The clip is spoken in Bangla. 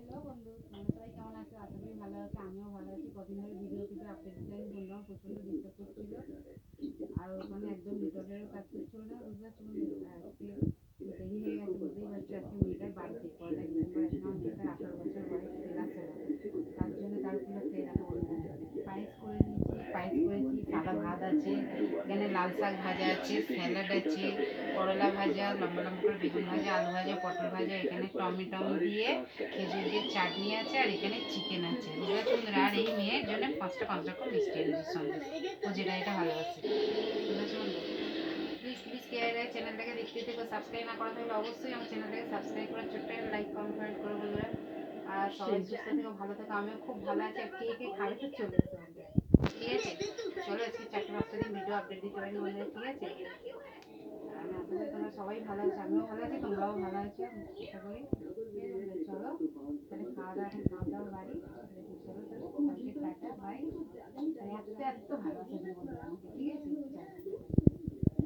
হ্যালো বন্ধু, তোমরা সবাই কেমন আছো? আশা করি ভালো আছো। আমিও ভালো আছি। কদিন ধরে ভিডিও কিছু আপডেট দিতে বললাম, প্রচণ্ড ডিস্টার্ব করছিল। আর ওখানে একদম নেটওয়ার্কেরও কাজ করছিল না, বুঝতে পারছো বন্ধু। আর আজকে দেরি হয়ে গেছে, বুঝতেই পারছো। আজকে মেয়েটার বাড়িতে, পয়লা ডিসেম্বর আছে না, মেয়েটার 18 বছর বয়স, তেল আছে না। তার জন্য তার উপলক্ষে এরকম পায়েস করে নিয়েছি, পায়েস করেছি, সাদা ভাত আছে, এখানে লাল শাক ভাজা আছে, স্যালাড আছে, করলা ভাজা, লম্বা লম্বা করে বেগুন ভাজা, আলু ভাজা, পটল ভাজা, এখানে টমেটো দিয়ে খেজুর দিয়ে চাটনি আছে, আর এখানে চিকেন আছে, বুঝতে পারছো বন্ধুরা। আর এই মেয়ের জন্য 5টা 5 রকম মিষ্টি এনেছে সঙ্গে, ও যেটা এটা ভালোবাসে, বুঝতে পারছো বন্ধু। প্লিজ প্লিজ কেয়ারে চ্যানেলটাকে দেখতে দেখো, সাবস্ক্রাইব না করা থাকলে অবশ্যই আমার চ্যানেলটাকে সাবস্ক্রাইব করে ছোট্ট লাইক কমেন্ট করো বন্ধুরা। আর সবাই সুস্থ থেকো, ভালো থেকো। আমিও খুব ভালো আছি। আর কে কে খাবে তো চলে এসো বন্ধুরা, ঠিক আছে? চলো আজকে 4টা 5টা দিন ভিডিও আপডেট দিতে পারি বন্ধুরা, ঠিক আছে? আমি আশা করি তোমরা সবাই ভালো আছো, আমিও ভালো আছি, তোমরাও ভালো আছো আশা করি। চলো তাহলে খাওয়া দাওয়া, এখন খাওয়া দাওয়া বাড়ি। চলো তাহলে কালকে টাটা বাই। এত এত ভালোবাসা দিও বন্ধুরা আমাকে, ঠিক আছে? চলো।